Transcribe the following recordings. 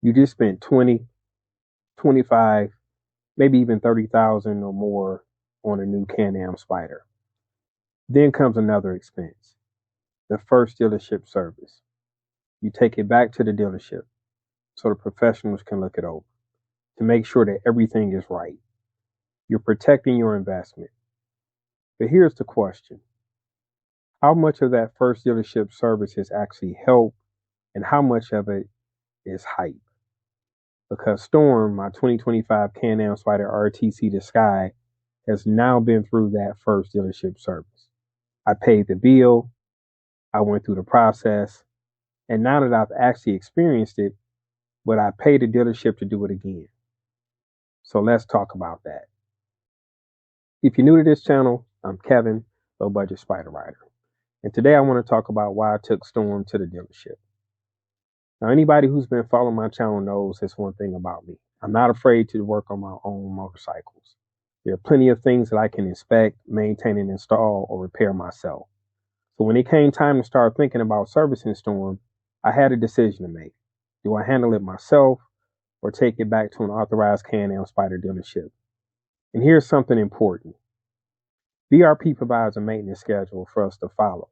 You just spent 20, 25, maybe even 30,000 or more on a new Can-Am Spyder. Then comes another expense, the first dealership service. You take it back to the dealership so the professionals can look it over to make sure that everything is right. You're protecting your investment. But here's the question. How much of that first dealership service is actually help and how much of it is hype? Because Storm, my 2025 Can-Am Spyder RT Sea-to-Sky, has now been through that first dealership service. I paid the bill, I went through the process, and now that I've actually experienced it, but I paid the dealership to do it again. So let's talk about that. If you're new to this channel, I'm Kevin, low budget Spyder rider. And today I want to talk about why I took Storm to the dealership. Now, anybody who's been following my channel knows this one thing about me. I'm not afraid to work on my own motorcycles. There are plenty of things that I can inspect, maintain, and install or repair myself. So when it came time to start thinking about servicing Storm, I had a decision to make. Do I handle it myself or take it back to an authorized Can-Am Spyder dealership? And here's something important. BRP provides a maintenance schedule for us to follow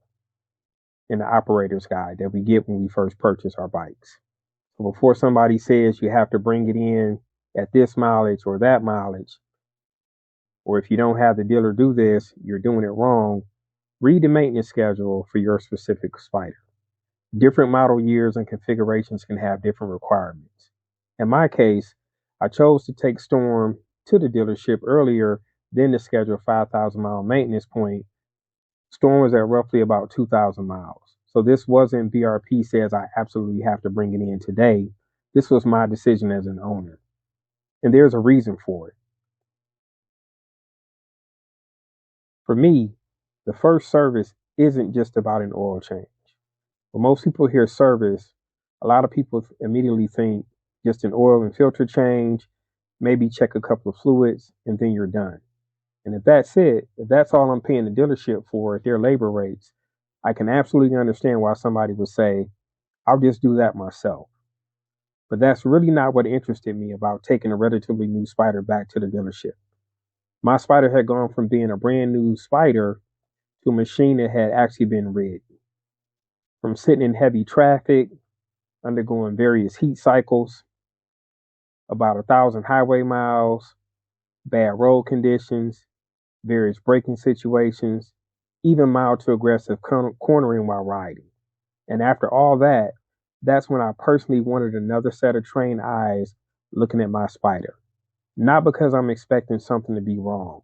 in the operator's guide that we get when we first purchase our bikes. So before somebody says you have to bring it in at this mileage or that mileage, or if you don't have the dealer do this, you're doing it wrong, read the maintenance schedule for your specific Spyder. Different model years and configurations can have different requirements. In my case, I chose to take Storm to the dealership earlier than the scheduled 5,000 mile maintenance point. Storm was at roughly about 2,000 miles. So this wasn't BRP says I absolutely have to bring it in today. This was my decision as an owner. And there's a reason for it. For me, the first service isn't just about an oil change. When most people hear service, a lot of people immediately think just an oil and filter change, maybe check a couple of fluids, and then you're done. And if that's it, if that's all I'm paying the dealership for at their labor rates, I can absolutely understand why somebody would say, I'll just do that myself. But that's really not what interested me about taking a relatively new Spyder back to the dealership. My Spyder had gone from being a brand new Spyder to a machine that had actually been ridden. From sitting in heavy traffic, undergoing various heat cycles, about 1,000 highway miles, bad road conditions, various braking situations, even mild to aggressive cornering while riding. And after all that, that's when I personally wanted another set of trained eyes looking at my Spyder. Not because I'm expecting something to be wrong,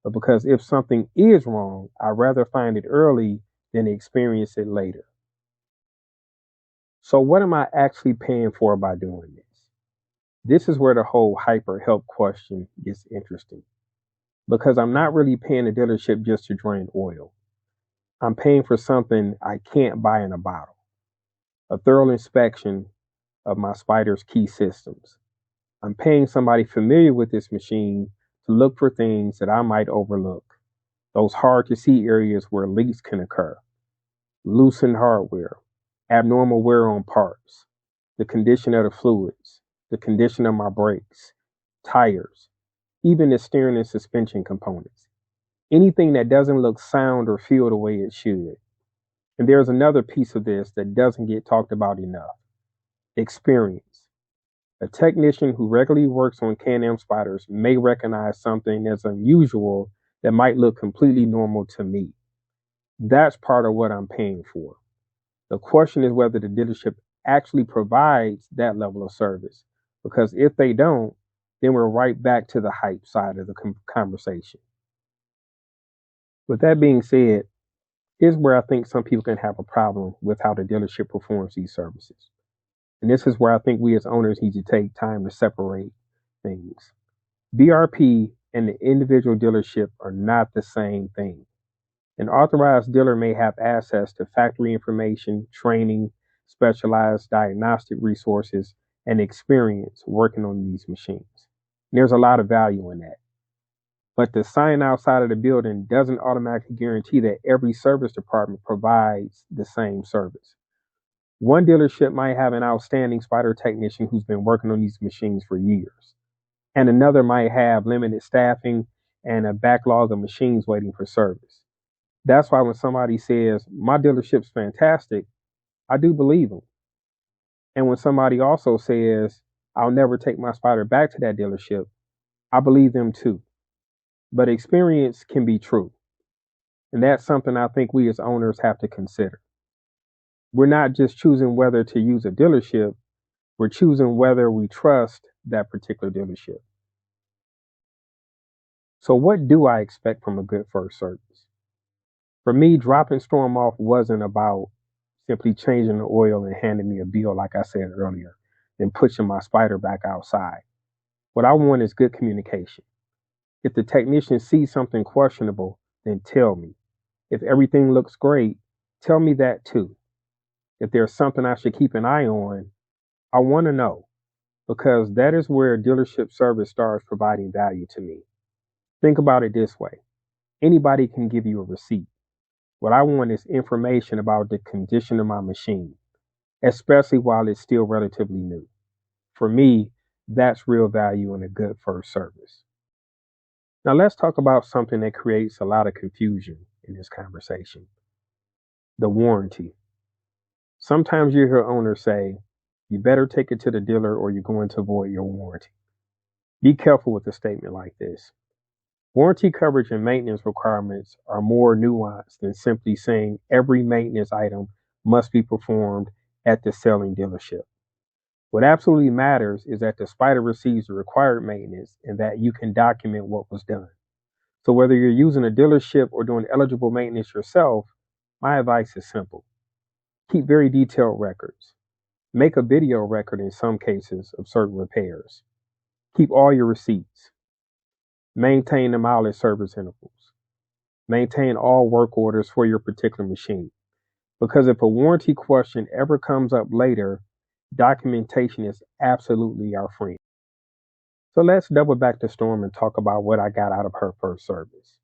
but because if something is wrong, I'd rather find it early than experience it later. So what am I actually paying for by doing this? This is where the whole hyper help question gets interesting. Because I'm not really paying the dealership just to drain oil. I'm paying for something I can't buy in a bottle. A thorough inspection of my Spyder's key systems. I'm paying somebody familiar with this machine to look for things that I might overlook. Those hard to see areas where leaks can occur. Loosened hardware, abnormal wear on parts, the condition of the fluids, the condition of my brakes, tires, even the steering and suspension components. Anything that doesn't look sound or feel the way it should. And there's another piece of this that doesn't get talked about enough. Experience. A technician who regularly works on Can-Am Spyders may recognize something that's unusual that might look completely normal to me. That's part of what I'm paying for. The question is whether the dealership actually provides that level of service. Because if they don't, then we're right back to the hype side of the conversation. With that being said, here's where I think some people can have a problem with how the dealership performs these services. And this is where I think we as owners need to take time to separate things. BRP and the individual dealership are not the same thing. An authorized dealer may have access to factory information, training, specialized diagnostic resources, and experience working on these machines. And there's a lot of value in that. But the sign outside of the building doesn't automatically guarantee that every service department provides the same service. One dealership might have an outstanding Spyder technician who's been working on these machines for years, and another might have limited staffing and a backlog of machines waiting for service. That's why when somebody says, my dealership's fantastic, I do believe them. And when somebody also says, I'll never take my Spyder back to that dealership, I believe them too. But experience can be true. And that's something I think we as owners have to consider. We're not just choosing whether to use a dealership, we're choosing whether we trust that particular dealership. So, what do I expect from a good first service? For me, dropping Storm off wasn't about simply changing the oil and handing me a bill, like I said earlier, and pushing my Spyder back outside. What I want is good communication. If the technician sees something questionable, then tell me. If everything looks great, tell me that too. If there's something I should keep an eye on, I want to know, because that is where dealership service starts providing value to me. Think about it this way. Anybody can give you a receipt. What I want is information about the condition of my machine, especially while it's still relatively new. For me, that's real value in a good first service. Now let's talk about something that creates a lot of confusion in this conversation: the warranty. Sometimes you hear owners say, you better take it to the dealer or you're going to void your warranty. Be careful with a statement like this. Warranty coverage and maintenance requirements are more nuanced than simply saying every maintenance item must be performed at the selling dealership. What absolutely matters is that the Spyder receives the required maintenance and that you can document what was done. So whether you're using a dealership or doing eligible maintenance yourself, my advice is simple. Keep very detailed records. Make a video record in some cases of certain repairs. Keep all your receipts. Maintain the mileage service intervals. Maintain all work orders for your particular machine. Because if a warranty question ever comes up later, documentation is absolutely our friend. So let's double back to Storm and talk about what I got out of her first service.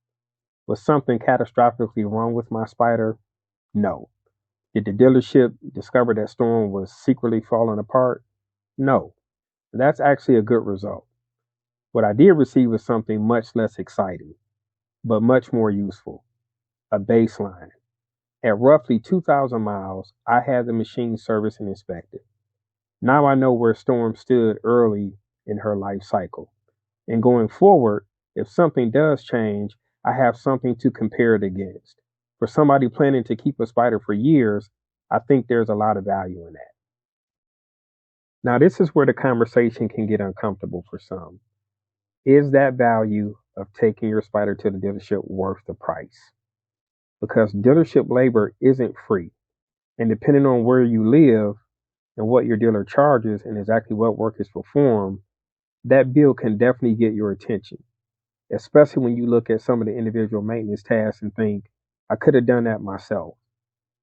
Was something catastrophically wrong with my Spyder? No. Did the dealership discover that Storm was secretly falling apart? No. That's actually a good result. What I did receive was something much less exciting, but much more useful: a baseline. At roughly 2,000 miles, I had the machine serviced and inspected. Now I know where Storm stood early in her life cycle. And going forward, if something does change, I have something to compare it against. For somebody planning to keep a Spyder for years, I think there's a lot of value in that. Now, this is where the conversation can get uncomfortable for some. Is that value of taking your Spyder to the dealership worth the price? Because dealership labor isn't free. And depending on where you live and what your dealer charges and exactly what work is performed, that bill can definitely get your attention, especially when you look at some of the individual maintenance tasks and think, I could have done that myself.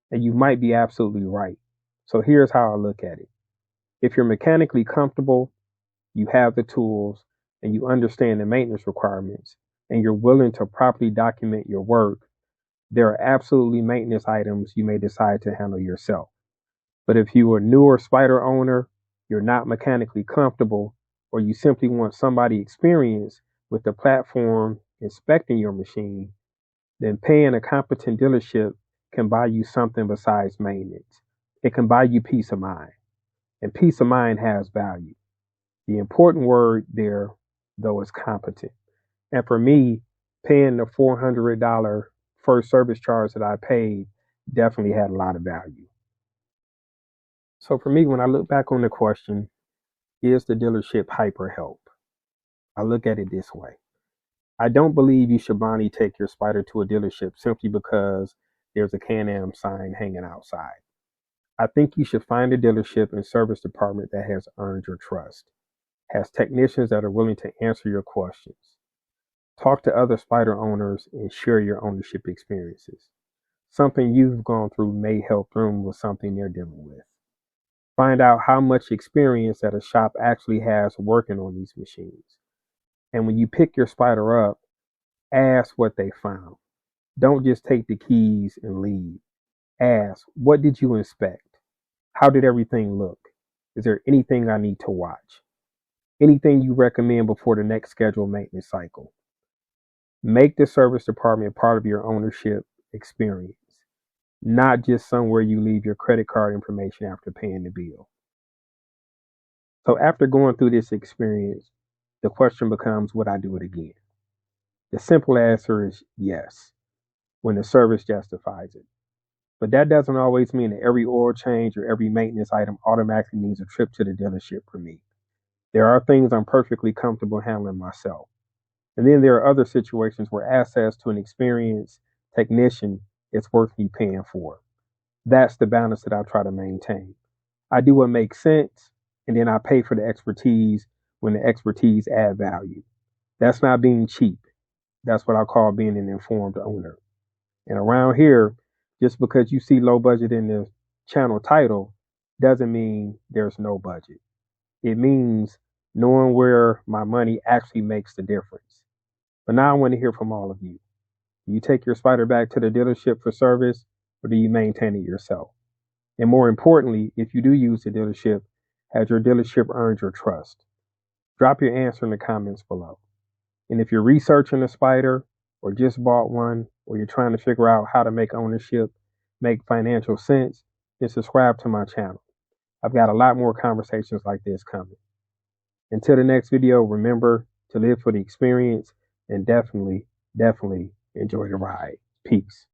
And you might be absolutely right. So here's how I look at it. If you're mechanically comfortable, you have the tools, and you understand the maintenance requirements, and you're willing to properly document your work, there are absolutely maintenance items you may decide to handle yourself. But if you are a newer Spyder owner, you're not mechanically comfortable, or you simply want somebody experienced with the platform inspecting your machine, then paying a competent dealership can buy you something besides maintenance. It can buy you peace of mind. And peace of mind has value. The important word there, though, is competent. And for me, paying the $400 first service charge that I paid definitely had a lot of value. So for me, when I look back on the question, is the dealership hyper help? I look at it this way. I don't believe you should blindly take your Spyder to a dealership simply because there's a Can-Am sign hanging outside. I think you should find a dealership and service department that has earned your trust, has technicians that are willing to answer your questions. Talk to other Spyder owners and share your ownership experiences. Something you've gone through may help them with something they're dealing with. Find out how much experience that a shop actually has working on these machines. And when you pick your Spyder up, ask what they found. Don't just take the keys and leave. Ask, what did you inspect? How did everything look? Is there anything I need to watch? Anything you recommend before the next scheduled maintenance cycle? Make the service department part of your ownership experience, not just somewhere you leave your credit card information after paying the bill. So after going through this experience, the question becomes, would I do it again? The simple answer is yes, when the service justifies it. But that doesn't always mean that every oil change or every maintenance item automatically means a trip to the dealership for me. There are things I'm perfectly comfortable handling myself. And then there are other situations where access to an experienced technician is worth me paying for. That's the balance that I try to maintain. I do what makes sense, and then I pay for the expertise when the expertise add value. That's not being cheap. That's what I call being an informed owner. And around here, just because you see low budget in the channel title doesn't mean there's no budget. It means knowing where my money actually makes the difference. But now I want to hear from all of you. Do you take your Spyder back to the dealership for service, or do you maintain it yourself? And more importantly, if you do use the dealership, has your dealership earned your trust? Drop your answer in the comments below. And if you're researching a Spyder or just bought one, or you're trying to figure out how to make ownership make financial sense, then subscribe to my channel. I've got a lot more conversations like this coming. Until the next video, remember to live for the experience and definitely enjoy the ride. Peace.